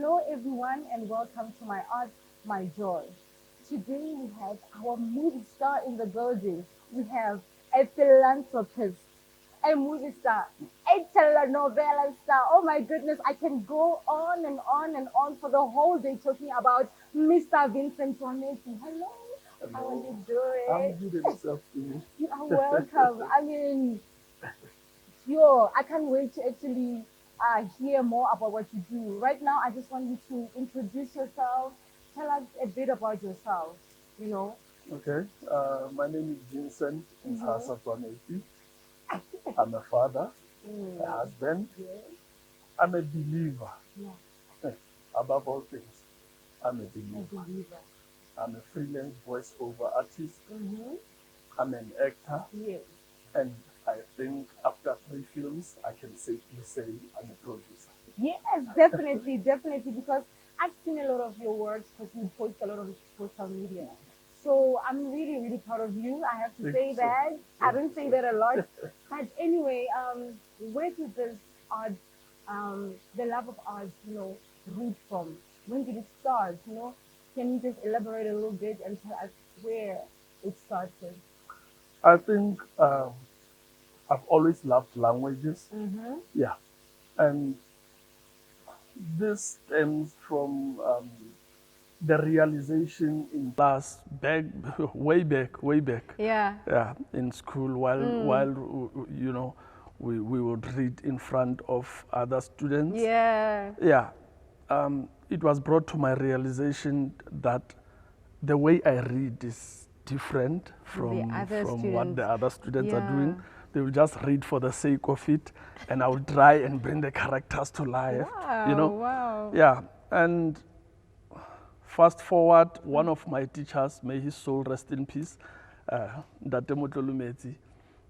Hello everyone and welcome to My Art, My Joy. Today we have our movie star in the building. We have a philanthropist, a movie star, a telenovela star. Oh my goodness, I can go on and on and on for the whole day talking about Mr. Vincent Tsoametsi. Hello, how are Hello. you I'm doing? good and yourself too. You are welcome. I mean, yo, I can't wait to actually hear more about what you do. Right now, I just want you to introduce yourself. Tell us a bit about yourself. You know. Okay. My name is Vincent Mm-hmm. Tsoametsi. I'm a father, a Mm. husband. Yes. I'm a believer. Yeah. Above all things, I'm a A believer. believer. I'm a freelance voiceover artist. Mm-hmm. I'm an actor. Yes. And I think after 3 films, I can safely say I'm a producer. Yes, definitely, definitely. Because I've seen a lot of your works because you post a lot on social media. So I'm really, really proud of you. I have to Thank say you so that. much. I Thank don't you say so that a lot. much. But anyway, where did this art, the love of art, root from? When did it start? Can you just elaborate a little bit and tell us where it started? I think I've always loved languages. Mm-hmm. Yeah. And this stems from the realization in class back, way back, Yeah. yeah, in school Mm. we would read in front of other students. Yeah. Yeah, it was brought to my realization that the way I read is different The other from what students. the other students are doing. Yeah. They will just read for the sake of it, and I will try and bring the characters to life. You Wow. know, Wow. yeah, and fast forward, one of my teachers, may his soul rest in peace, Tsoametsi,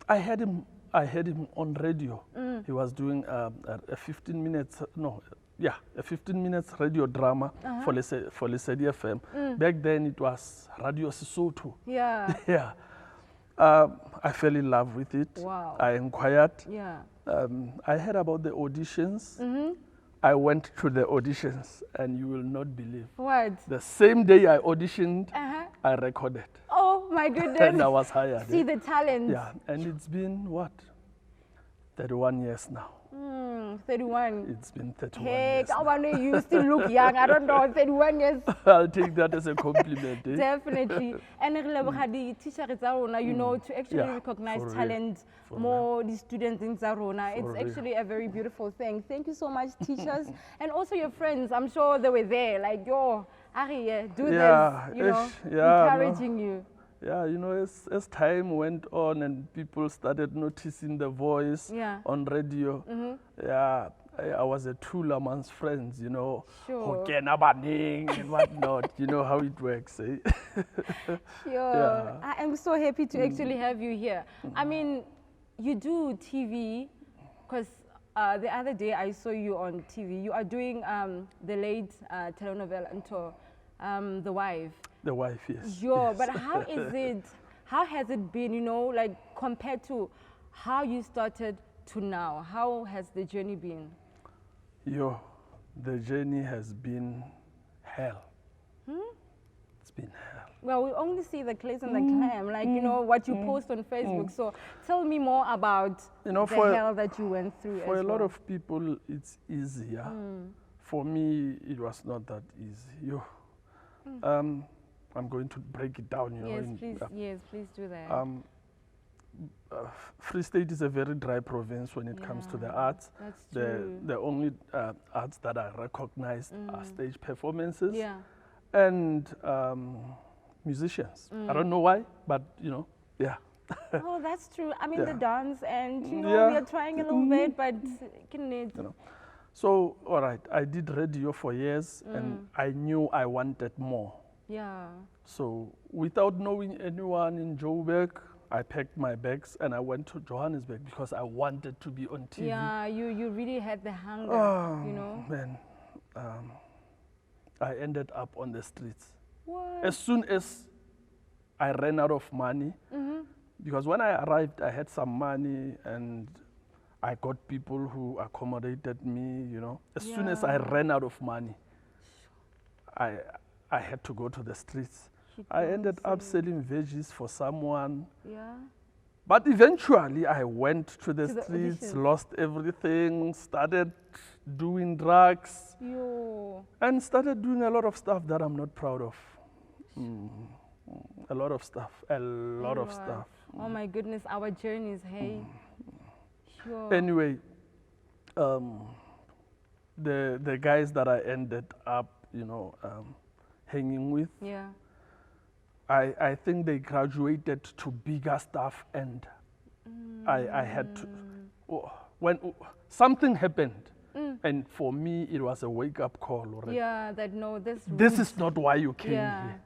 I had him. I had him on radio. He was doing a 15 minutes, no, yeah, a 15 minutes radio drama for Lesedi FM. Back then it was Radio Sesotho. Yeah. Yeah. I fell in love with it. Wow. I inquired. Yeah. I heard about the auditions. Mm-hmm. I went to the auditions, and you will not believe. What? The same day I auditioned, Uh-huh. I recorded, Oh my and I goodness. was hired. See the talent. Yeah, and it's been what, 31 years now. 31. It's been 31 Hey, years. Now. you still look young. I don't know. 31 years. I'll take that as a compliment. Eh? Definitely. And the teacher is Zarona, to actually Yeah, recognize for real. talent For more the students in Zarona. It's real. actually a very beautiful thing. Thank you so much, teachers. And also your friends. I'm sure they were there. Like, yo, Ari, do Yeah, this, yeah, encouraging you. Yeah, as time went on and people started noticing the voice Yeah. on radio, yeah, I was a tool amongst friends, Sure. and whatnot, you know how it works, eh? Sure. Yeah. I am so happy to actually have you here. I mean, you do TV because the other day I saw you on TV. You are doing the late telenovela into The Wife. The wife, yes. Yo, yes. but how is it? How has it been? Like compared to how you started to now? How has the journey been? Yo, the journey has been hell. It's been hell. Well, we only see the clays and the clam, like what you post on Facebook. So tell me more about the hell that you went through. For as a lot well. of people, it's easier. For me, it was not that easy. Yo, I'm going to break it down. Yes, please. Yes, please do that. Free State is a very dry province when it comes to the arts. That's The true. the only arts that are recognized are stage performances Yeah. and musicians. I don't know why, but yeah. Oh, that's true. I mean, the Yeah. dance, and Yeah. we are trying a little bit, but So, all right, I did radio for years, and I knew I wanted more. yeah. So, without knowing anyone in Joburg, I packed my bags and I went to Johannesburg because I wanted to be on TV. Yeah, you really had the hunger, Man, I ended up on the streets. What? As soon as I ran out of money, because when I arrived, I had some money and I got people who accommodated me, As soon as I Yeah. ran out of money, I, I had to go to the streets. You I don't ended up say. selling veggies for someone. Yeah. But eventually, I went to the To the streets, auditions. lost everything, started doing drugs, Yo. and started doing a lot of stuff that I'm not proud of. A lot of stuff, a lot of Lord. stuff. Oh my goodness, our journeys, hey. Sure. Anyway, the guys that I ended up, hanging with, Yeah. I think they graduated to bigger stuff, and I had to, when something happened, and for me it was a wake-up call already. Yeah, that no, This route- is not why you came Yeah. here.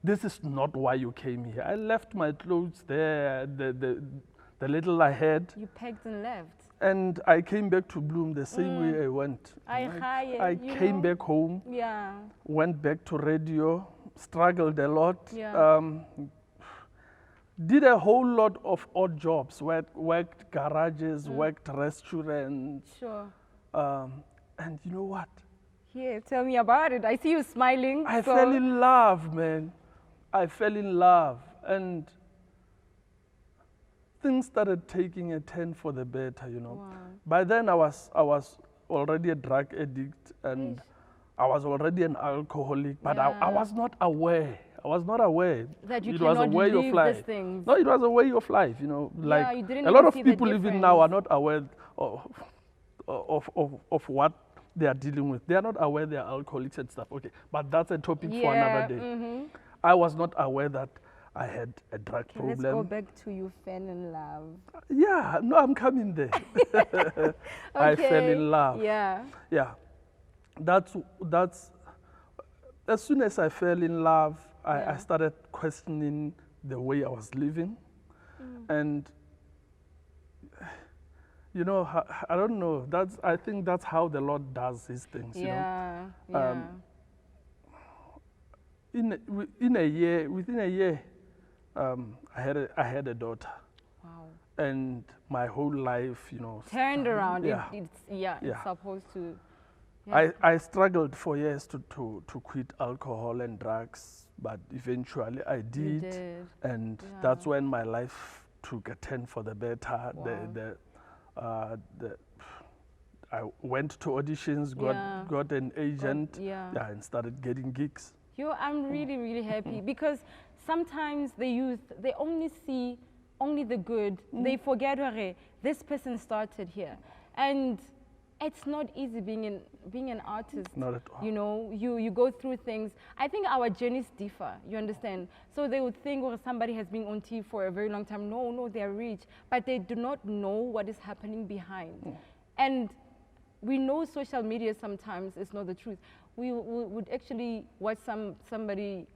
This is not why you came here. I left my clothes there, the little I had, You packed and left. and I came back to Bloom the same way I went. I you came know? back home, Yeah. went back to radio, struggled a lot. Yeah. Did a whole lot of odd jobs, worked garages, worked restaurants. Sure. And you know what? Yeah, tell me about it. I see you smiling. I so- fell in love, man. I fell in love. And things started taking a turn for the better, Wow. By then I was already a drug addict, and Eish. I was already an alcoholic, but I Yeah. was not aware. I was not aware. That you it was a cannot way leave of life. these things. No, it was a way of life, Like you didn't a lot even of see the people even now are difference. not aware of what they are dealing with. They are not aware they are alcoholics and stuff. Okay, but that's a topic for another day. Mm-hmm. I was not aware that I had a drug Okay, let's go problem. back to you fell in love. Yeah, no, I'm coming there. I fell Okay. in love. Yeah. Yeah, that's as soon as I fell in love, Yeah. I started questioning the way I was living, and I don't know. I think that's how the Lord does His things. Yeah. Yeah. Within a year, I had a daughter, Wow. and my whole life, Turned around. Yeah. It's Yeah. supposed to. Yeah. I struggled for years to quit alcohol and drugs, but eventually I You did, did. and Yeah. that's when my life took a turn for the better. Wow. I went to auditions, Yeah. got an agent, yeah. and started getting gigs. I'm really, really happy because sometimes the youth, they only see only the good. They forget, okay, this person started here. And it's not easy being an artist. Not at all. You go through things. I think our journeys differ, you understand? So they would think, well, somebody has been on TV for a very long time. No, they're rich. But they do not know what is happening behind. And we know social media sometimes is not the truth. We would actually watch somebody,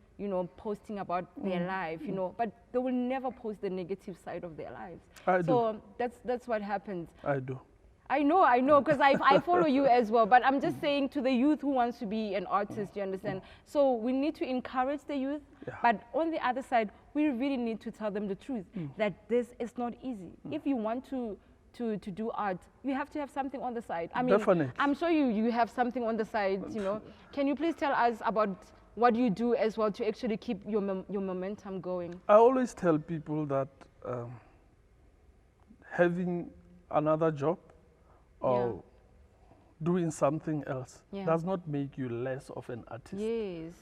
posting about their life, but they will never post the negative side of their lives. I do. So that's what happens. I do. I know, because I follow you as well. But I'm just saying to the youth who wants to be an artist, you understand? So we need to encourage the youth. Yeah. But on the other side, we really need to tell them the truth, that this is not easy. If you want to do art, you have to have something on the side. I mean, Definitely. I'm sure you have something on the side, Can you please tell us about what you do as well to actually keep your momentum going? I always tell people that having another job or doing something else does not make you less of an artist. Yes.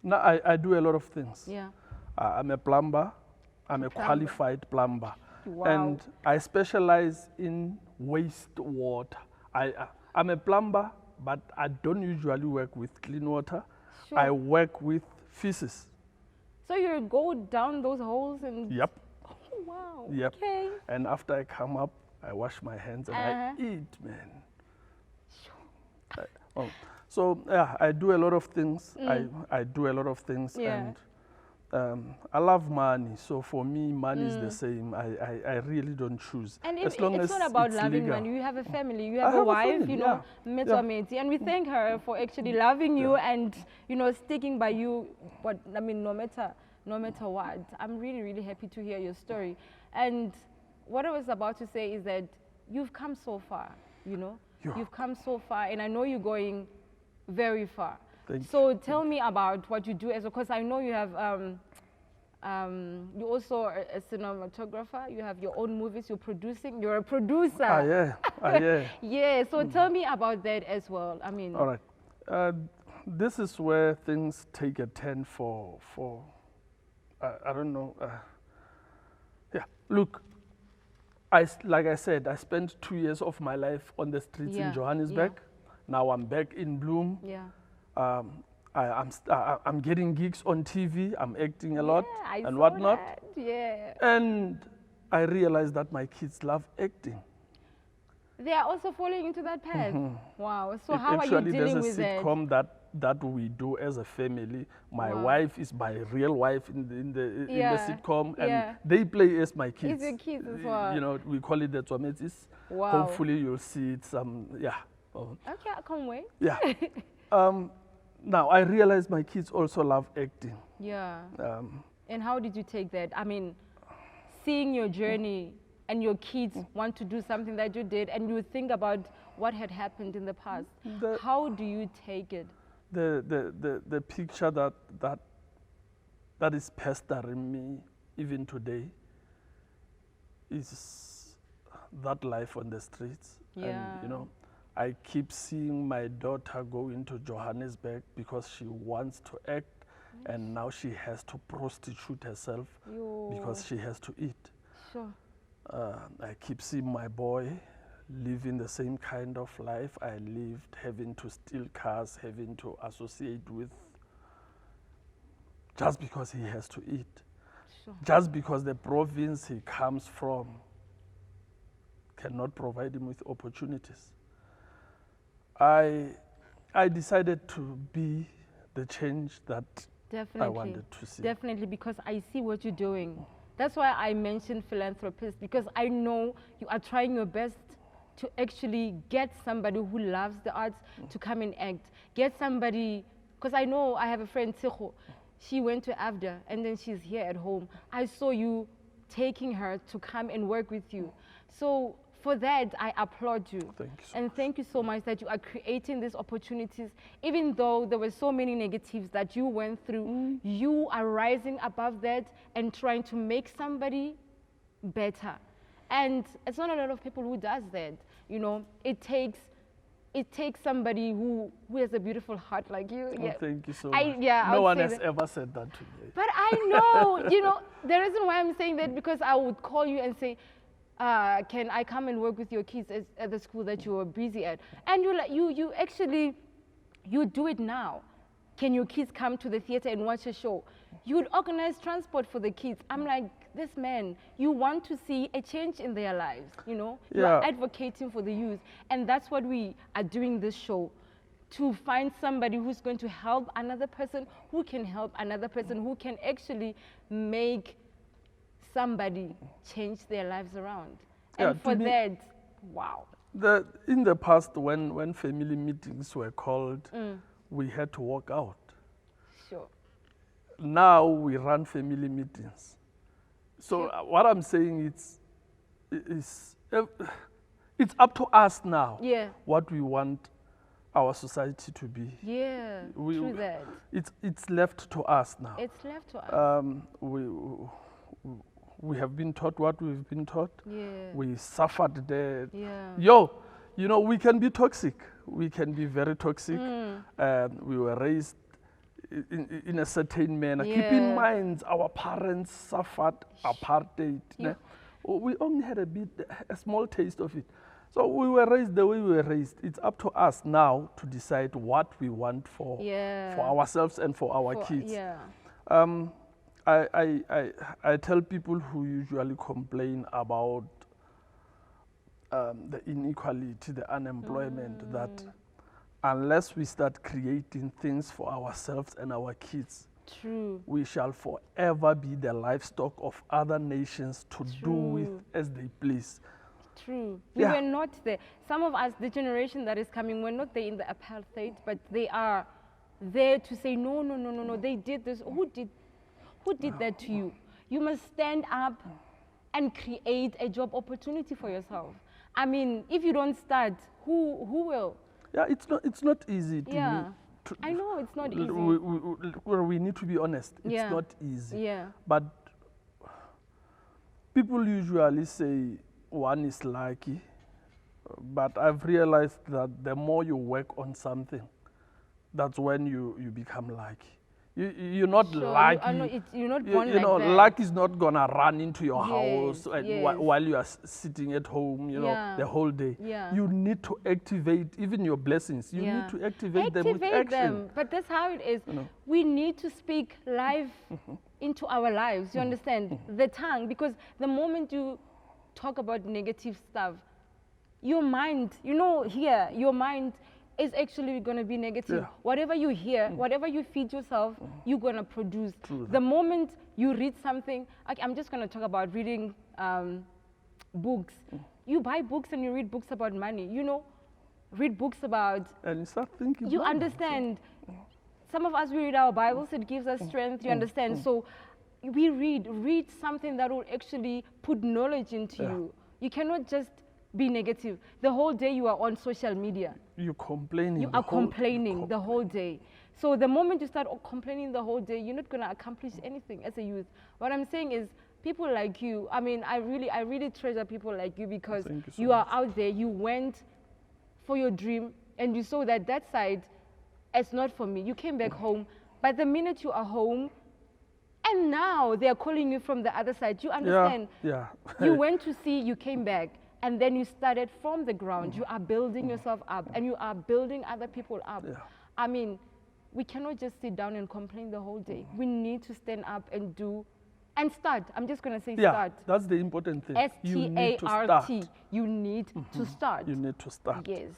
Now, I do a lot of things. Yeah. I'm a plumber. I'm a qualified plumber. Wow. And I specialize in wastewater. I'm a plumber, but I don't usually work with clean water. Sure. I work with feces. So you go down those holes and... Yep. Oh, wow. Yep. Okay. And after I come up, I wash my hands and I eat, man. So yeah, I do a lot of things. I do a lot of things, Yeah. and I love money. So for me, money is the same. I really don't choose. And as long it's as not about it's loving legal. money. You have a family. You I have a have a wife, family, Tsoametsi. And we thank her for actually loving you and, sticking by you. No matter what. I'm really, really happy to hear your story. And what I was about to say is that you've come so far, Yeah. You've come so far. And I know you're going Very far. Thank So tell me about what you do as well, because I know you have, you also are a cinematographer, you have your own movies, you're producing, you're a producer. Yeah. Yeah, so tell me about that as well. I mean, All right. This is where things take a turn for I don't know. Yeah, look, like I said, I spent 2 years of my life on the streets Yeah, in Johannesburg. yeah. Now I'm back in Bloom. Yeah. I'm getting gigs on TV. I'm acting a lot Yeah, I and saw whatnot. that. Yeah. And I realized that my kids love acting. They are also falling into that path. Wow. So how are you Actually, dealing there's with a that? sitcom that we do as a family. My Wow. wife is my real wife in the Yeah, sitcom, and yeah. they play as my kids. It's your kids as well. You know, we call it the Tsoametsi. Wow. Hopefully, you'll see it. Yeah. Okay, I can't wait. Yeah. Now I realize my kids also love acting. Yeah. Um, And how did you take that? I mean, seeing your journey and your kids want to do something that you did, and you think about what had happened in the past. How do you take it? the picture that is pestering me even today is that life on the streets. Yeah. And you know, I keep seeing my daughter go into Johannesburg because she wants to act, and now she has to prostitute herself because she has to eat. Sure. I keep seeing my boy living the same kind of life I lived, having to steal cars, having to associate with, just because he has to eat. Sure. Just because the province he comes from cannot provide him with opportunities. I decided to be the change that Definitely. I wanted to see. Definitely, because I see what you're doing. That's why I mentioned philanthropist, because I know you are trying your best to actually get somebody who loves the arts to come and act. Get somebody, because I know I have a friend, Tsikho. She went to AFDA and then she's here at home. I saw you taking her to come and work with you. So for that, I applaud you. Thank you so And thank you so much that you are creating these opportunities. Even though there were so many negatives that you went through, you are rising above that and trying to make somebody better. And it's not a lot of people who does that. You know, it takes somebody who has a beautiful heart like you. Oh, thank you so I much. would No one say has that. ever said that to me. But I know, you know, the reason why I'm saying that, because I would call you and say, can I come and work with your kids at the school that you were busy at? And you actually do it now. Can your kids come to the theater and watch a show? You'd organize transport for the kids. I'm like, this man, you want to see a change in their lives, you know? You are Yeah. advocating for the youth. And that's what we are doing this show, to find somebody who's going to help another person, who can help another person, who can actually make somebody change their lives around. Yeah, And for to me- that, wow. In the past, when family meetings were called, we had to walk out. Sure. Now we run family meetings. So what I'm saying is it's up to us now. Yeah. What we want our society to be. Yeah, true that. It's left to us now. It's left to us. We have been taught what we've been taught. Yeah. We suffered that. Yeah. You know, we can be toxic. We can be very toxic. We were raised in a certain manner. Keep in Yeah. mind, our parents suffered apartheid. Yeah. We only had a small taste of it. So we were raised the way we were raised. It's up to us now to decide what we want for ourselves and for our kids. Yeah. I tell people who usually complain about the inequality, the unemployment, that unless we start creating things for ourselves and our kids, True. we shall forever be the livestock of other nations to do with True. as they please. True. We Yeah. were not there. Some of us, the generation that is coming, we're not there in the apartheid, but they are there to say, no, they did this. Who did that to you? You must stand up and create a job opportunity for yourself. I mean, if you don't start, who will? Yeah, it's not easy to Yeah. me. I know it's not easy. We need to be honest. It's Yeah. not easy. Yeah. But people usually say one is lucky, but I've realized that the more you work on something, that's when you become lucky. You're not Sure, lucky. you're not You born like know, that. luck is not gonna run into your Yes, house and yes. while you are sitting at home, you know, Yeah. the whole day. Yeah. You need to activate even your blessings. You need to activate them with action. them. But that's how it is. You know. We need to speak life into our lives. You understand? The tongue, because the moment you talk about negative stuff, your mind, your mind is actually going to be negative. Yeah. Whatever you hear, whatever you feed yourself, you're going to produce. True that. The moment you read something, I'm just going to talk about reading books. You buy books and you read books about money, read books about, And you start thinking. you "Wow, understand. Some of us, we read our Bibles, it gives us strength, you understand. So we read something that will actually put knowledge into you. You cannot just be negative. The whole day you are on social media. You're complaining. You are complaining the whole day. So the moment you start complaining the whole day, you're not going to accomplish anything as a youth. What I'm saying is, people like you, I mean, I really treasure people like you, because Thank you so you are much. out there, you went for your dream, and you saw that side, it's not for me. You came back home, but the minute you are home, and now they are calling you from the other side, you understand? Yeah. You went to see, you came back, and then you started from the ground. You are building yourself up, and you are building other people up. Yeah. I mean, we cannot just sit down and complain the whole day. We need to stand up and do, and start. I'm just going to say Yeah, start. that's the important thing. You need to START. start. You need to start. You need to start. Yes.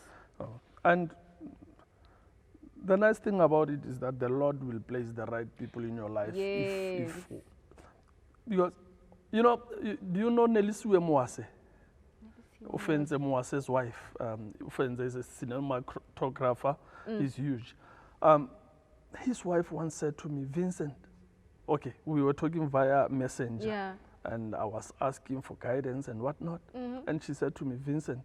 And the nice thing about it is that the Lord will place the right people in your life. Yes. Because, do you know Nelisiwe Mwase? Ufenze Mwase's wife. Ufenze is a cinematographer. He's huge. His wife once said to me, Vincent, okay, we were talking via Messenger. Yeah. And I was asking for guidance and whatnot. And she said to me, Vincent,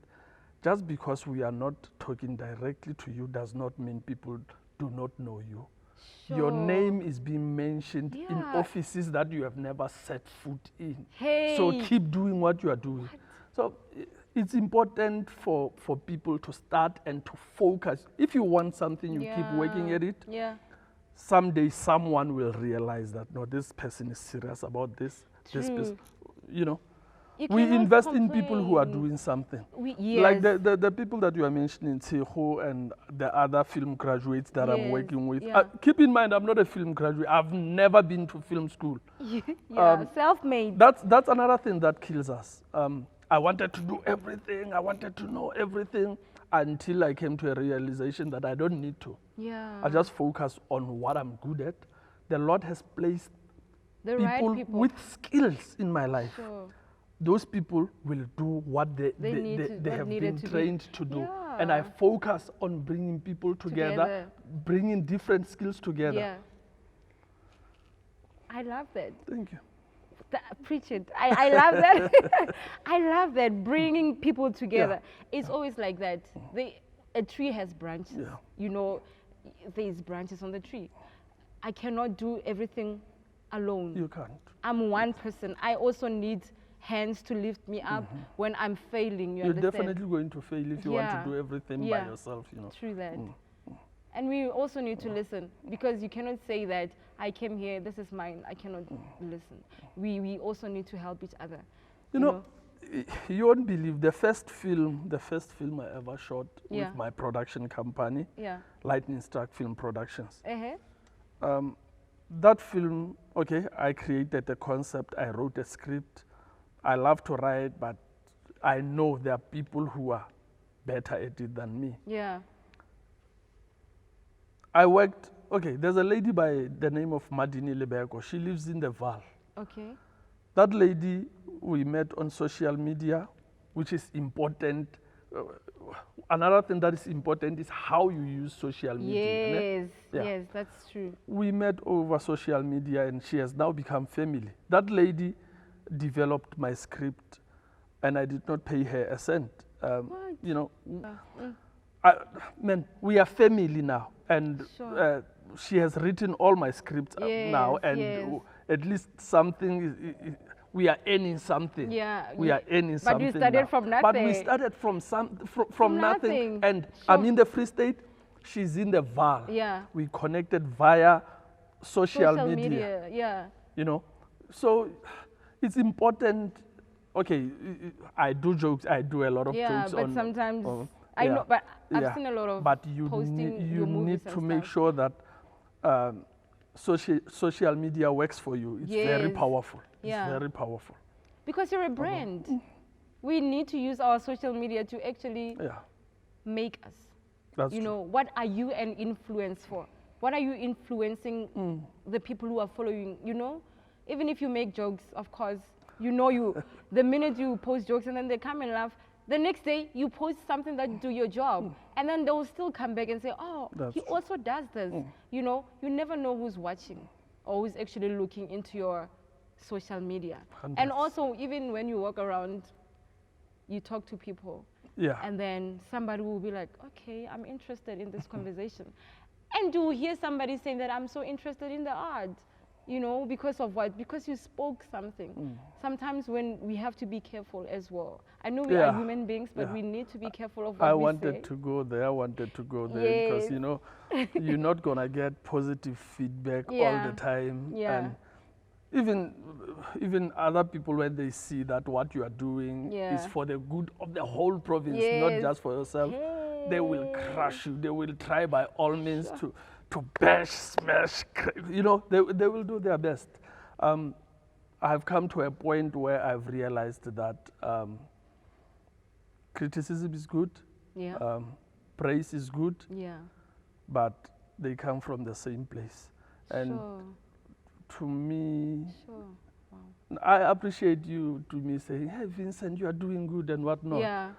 just because we are not talking directly to you does not mean people do not know you. Your name is being mentioned in offices that you have never set foot in. Hey. So keep doing what you are doing. So it's important for people to start and to focus. If you want something, you keep working at it. Yeah. Someday someone will realize that, no, this person is serious about this. This person, we cannot invest in people who are complain. doing something. Yes. Like the people that you are mentioning, Tseho and the other film graduates that I'm Yes, working with. yeah. Keep in mind, I'm not a film graduate. I've never been to film school. Self-made. That's another thing that kills us. I wanted to do everything. I wanted to know everything until I came to a realization that I don't need to. Yeah. I just focus on what I'm good at. The Lord has placed The right people. with skills in my life. Sure. Those people will do what they what have needed been to be. trained to do. Yeah. And I focus on bringing people together, bringing different skills together. Yeah. I love that. Thank you. Preach it. I love that. I love that, bringing people together. It's always like that. A tree has branches. Yeah. There's branches on the tree. I cannot do everything alone. You can't. I'm one person. I also need hands to lift me up when I'm failing. You're understand? definitely going to fail if you want to do everything by yourself. True that. And we also need to listen, because you cannot say that I came here, this is mine, I cannot listen. We also need to help each other. You know, you won't believe the first film I ever shot with my production company, Lightning Struck Film Productions. That film, I created the concept, I wrote a script. I love to write, but I know there are people who are better at it than me. Yeah. I worked, there's a lady by the name of Madini Lebeko. She lives in the Val. Okay. That lady we met on social media, which is important. Another thing that is important is how you use social media. Yes, that's true. We met over social media and she has now become family. That lady developed my script and I did not pay her a cent. I, man, we are family now, and Sure. she has written all my scripts up now, Yes, and yes. at least something. We are earning something. Yeah, We are earning but you something started now. from But we nothing. started from From nothing, nothing. and Sure. I'm in the Free State. She's in the Val. Yeah. We connected via social media. Yeah. You know, so it's important. Okay, I do jokes. I do a lot of Yeah, jokes but on. sometimes on I yeah, know, but I've yeah. seen a lot of But you posting need your movies to and make stuff. sure that social media works for you. It's very Yes. powerful. Yeah. It's very powerful. Because you're a brand. We need to use our social media to actually Yeah, make us. that's You true. know, what are you an influence for? What are you influencing the people who are following? You know, even if you make jokes, of course, you know, the minute you post jokes and then they come and laugh, the next day you post something that do your job, and then they'll still come back and say, oh, That's he true. also does this. You know, you never know who's watching or who's actually looking into your social media. And Hundreds. also, even when you walk around, you talk to people, Yeah. and then somebody will be like, okay, I'm interested in this conversation. And you hear somebody saying that I'm so interested in the art, you know, because of what? Because you spoke something. Sometimes when we have to be careful as well. I know we are Yeah. human beings, but Yeah. we need to be careful of what I we wanted say. to go there. I wanted to go there because Yes. you know you're not gonna get positive feedback all Yeah. the time, Yeah. and even other people when they see that what you are doing Yeah. is for the good of the whole province, not Yes. just for yourself, they will Hey. crush you. They will try by all means to bash, smash. You know, they will do their best. I've come to a point where I've realized that criticism is good, Yeah. praise is good, Yeah. but they come from the same place. And Sure. to me, Sure. I appreciate you to me saying, hey, Vincent, you are doing good and whatnot. Yeah.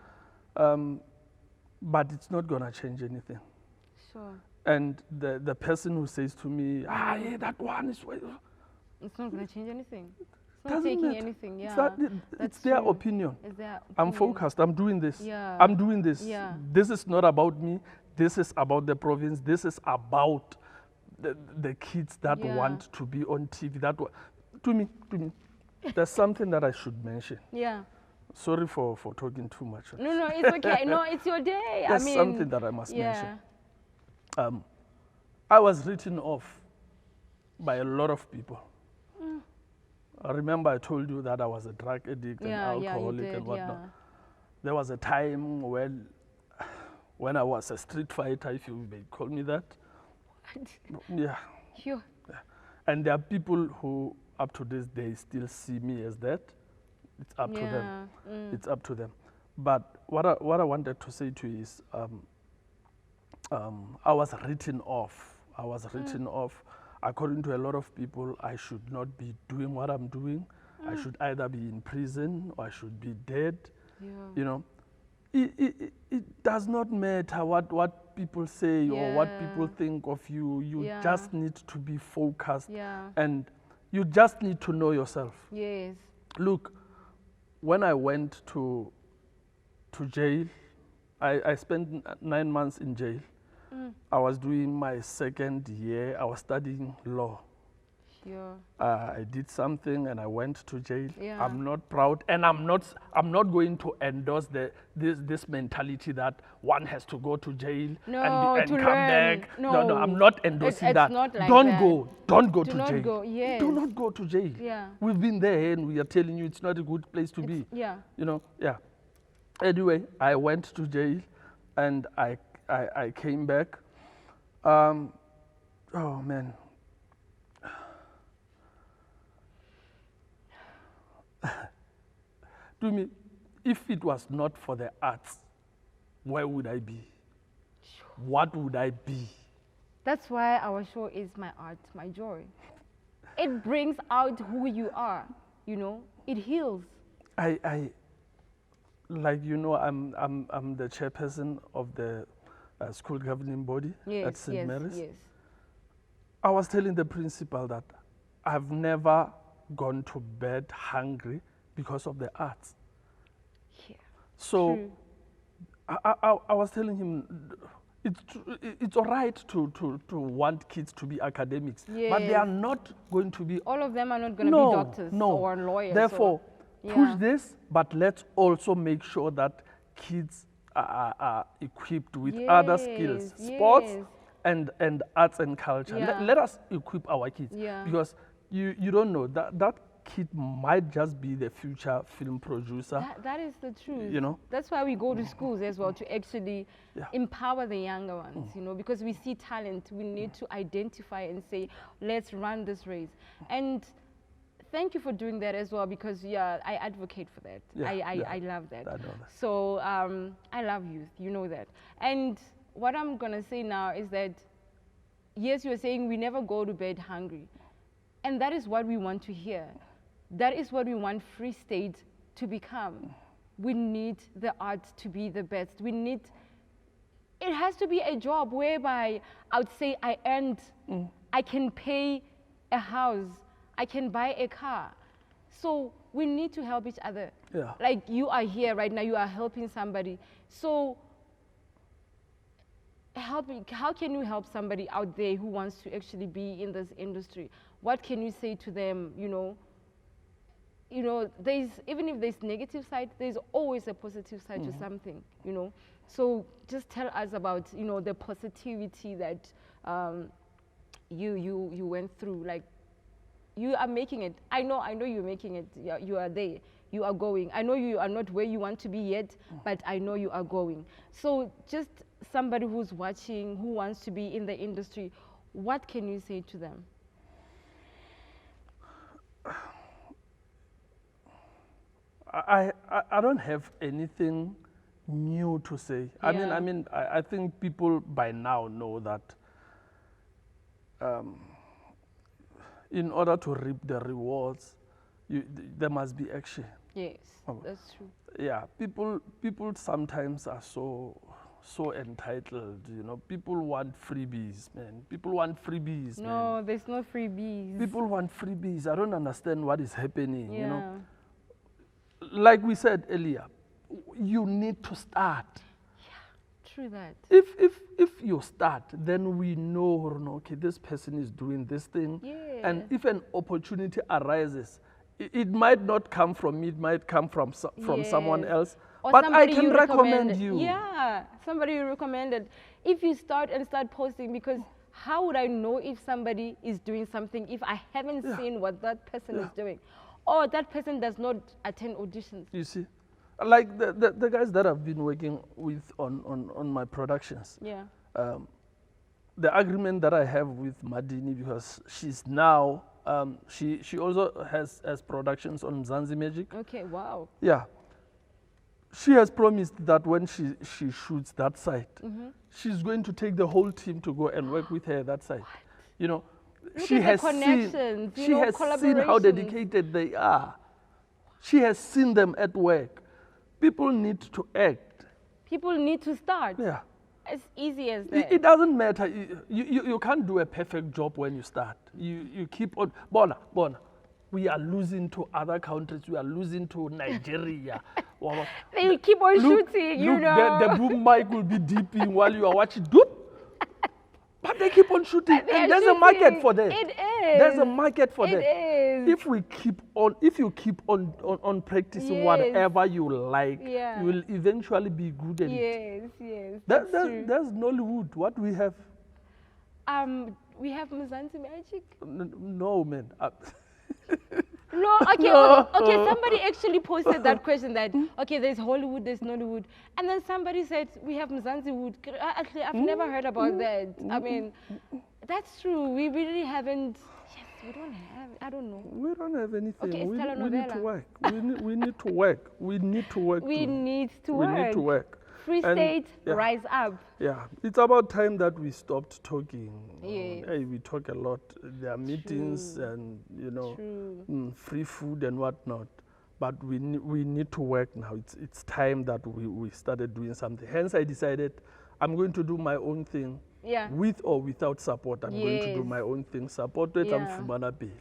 But it's not going to change anything. Sure. And the person who says to me, yeah, that one is... It's not going to change anything. It's not Doesn't taking matter. anything. It's, Yeah. it's That's their true. opinion. It's their I'm opinion. focused. I'm doing this. Yeah. I'm doing this. Yeah. This is not about me. This is about the province. This is about the kids that Yeah. want to be on TV. To me, there's something that I should mention. Yeah. Sorry for talking too much. No, it's okay. No, it's your day. There's I mean, something that I must yeah. mention. I was written off by a lot of people. I remember I told you that I was a drug addict and Yeah, you alcoholic did, and whatnot. yeah. There was a time when I was a street fighter, if you may call me that. Yeah. Phew. And there are people who, up to this day, still see me as that. It's up to them. It's up to them. But what I wanted to say to you is, I was written off. I was written off. According to a lot of people, I should not be doing what I'm doing. I should either be in prison or I should be dead. Yeah. You know, it does not matter what people say or what people Yeah. think of you. You Yeah. just need to be focused, Yeah. and you just need to know yourself. Yes. Look, when I went to jail, I spent 9 months in jail. I was doing my second year. I was studying law. Sure. I did something and I went to jail. Yeah. I'm not proud, and I'm not going to endorse this mentality that one has to go to jail No, and to come learn. back. No. I'm not endorsing It's that. not like don't that. don't go Do to not jail. go, yes. Do not go to jail. Yeah. We've been there and we are telling you it's not a good place to be. Yeah. You know, yeah. Anyway, I went to jail and I came back. Oh man. To me, if it was not for the arts, where would I be? What would I be? That's why our show is my art, my joy. It brings out who you are, you know. It heals. I like, you know, I'm the chairperson of the school governing body at St. Mary's. Yes. I was telling the principal that I've never gone to bed hungry because of the arts. Yeah. So True. I was telling him, it's all right to want kids to be academics, but they are Yes. not going to be. All of them are not going to No, be doctors no. or lawyers. Therefore, Yeah. push this, but let's also make sure that kids are equipped with other skills, Yes, sports yes. and arts and culture. Yeah. Let us equip our kids, Yeah. because you don't know that kid might just be the future film producer. That is the truth. You know? That's why we go to schools as well, to actually Yeah. empower the younger ones, because we see talent. We need to identify and say, let's run this race. And thank you for doing that as well, because I advocate for that. Yeah, I love that. I know that. So I love youth, you know that. And what I'm gonna say now is that, yes, you're saying we never go to bed hungry. And that is what we want to hear. That is what we want Free State to become. We need the arts to be the best. It has to be a job whereby I would say I can pay a house, I can buy a car. So we need to help each other. Yeah. Like you are here right now, you are helping somebody. So how can you help somebody out there who wants to actually be in this industry? What can you say to them, even if there's negative side, there's always a positive side to something, So just tell us about, the positivity that you went through. Like, you are making it. I know you're making it. You are there. You are going. I know you are not where you want to be yet, but I know you are going. So just somebody who's watching, who wants to be in the industry, what can you say to them? I don't have anything new to say. Yeah. I think people by now know that in order to reap the rewards, there must be action. Yes, that's true. Yeah, people sometimes are so entitled. People want freebies, man. People want freebies, man. No, there's no freebies. People want freebies. I don't understand what is happening. Yeah. Like we said earlier, you need to start. True that. If you start, then we know, okay, this person is doing this thing. Yeah. And if an opportunity arises, it might not come from me, it might come from someone Yes. else. Or But I somebody can you recommend you. Yeah, somebody you recommended. If you start posting, because how would I know if somebody is doing something if I haven't seen what that person is doing? Or that person does not attend auditions. You see? Like the guys that I've been working with on my productions. Yeah. The agreement that I have with Madini, because she's now, she also has productions on Mzansi Magic. Okay, wow. Yeah. She has promised that when she shoots that site, she's going to take the whole team to go and work with her that site. She at the has connections, seen how collaborations. dedicated they are. She has seen them at work. People need to act. People need to start. Yeah. As easy as that. It doesn't matter. You can't do a perfect job when you start. You keep on. Bona, we are losing to other countries. We are losing to Nigeria. They will keep on shooting, look, the boom mic will be dipping while you are watching. Doop. But they keep on shooting, and there's a market for that. It is. There's a market for that. It is. If you keep on practicing whatever you like, Yeah. you will eventually be good at it. Yes. That's true. That's Nollywood. What we have? We have Mzansi Magic. No, man. No, okay. Somebody actually posted that question that, okay, there's Hollywood, there's Nollywood. And then somebody said, we have Mzansi Wood. Actually, I've never heard about that. I mean, that's true. We really haven't, we don't have, I don't know. We don't have anything. Okay, we need to telenovela. work. We need to work. We need to work. We too. need to We work. need to work. Free And, State, yeah. rise up. Yeah, it's about time that we stopped talking. Yes. Hey, we talk a lot. There are meetings and True. free food and whatnot. But we need to work now. It's time that we started doing something. Hence, I decided I'm going to do my own thing. Yeah. With or without support, I'm going to do Yes. my own thing. Supported, Yeah. I'm Fumana Bele.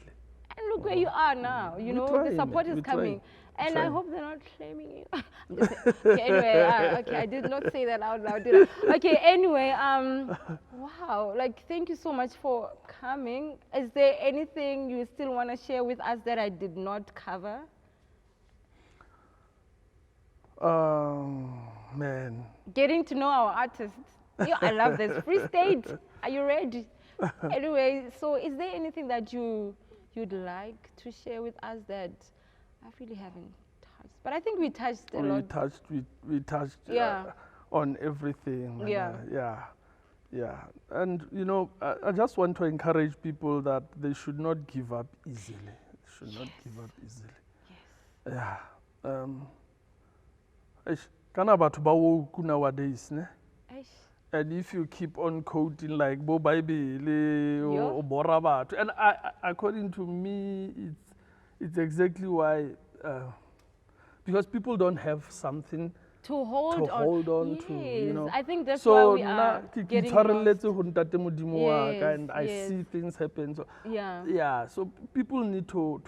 And look where you are now. We're The trying, support man. is We're coming. trying. And I trying. hope they're not shaming you. I'm just okay, anyway, okay, I did not say that out loud, did I? Okay, anyway, wow, like, thank you so much for coming. Is there anything you still want to share with us that I did not cover? Man. Getting to know our artists. Yeah, I love this. Free state. Are you ready? Anyway, so is there anything that you'd like to share with us that I really haven't touched? But I think we touched a lot. We touched Yeah. on everything. And, Yeah. yeah. And you know, I just want to encourage people that they should not give up easily. Should not give up easily. Yes. Yeah. Kana batho ba woke nowadays, ne? Eish. And if you keep on quoting like Bo Bible Yeah. or Bora batho, and according to me, it's exactly why, because people don't have something To hold on. to, Yes. you know. I think that's why So we are getting itshwareletse lost. ho ntate Modimo wa ka, Yes, and I yes. see things happen. So Yeah. so people need to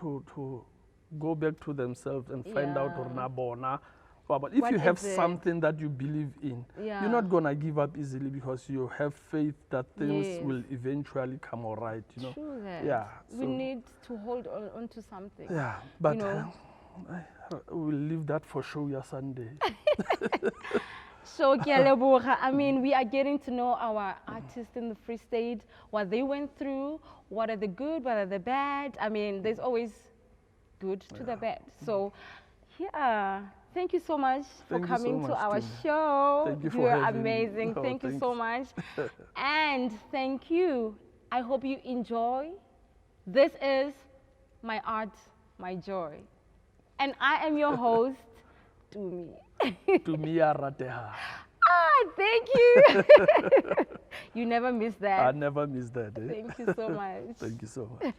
go back to themselves and find out Yeah. hore na bona. But if What you have is it? something that you believe in, Yeah. you're not gonna give up easily because you have faith that things Yes. will eventually come all right. You know. True that. Yeah. We need to hold on to something. Yeah, but know. we'll leave that for show ya Sunday. So, ke a leboga. I mean, we are getting to know our artists in the Free State, what they went through, what are the good, what are the bad. I mean, there's always good to the bad. So, yeah, thank you so much for Thank you so coming to much, our Tumi. show. Thank you for You're having me. amazing. Oh, Thank you thanks. so much. And thank you. I hope you enjoy. This is my art, my joy. And I am your host, Tumi. To me, Arateha. Thank you. You never miss that. I never miss that. Eh? Thank you so much. Thank you so much.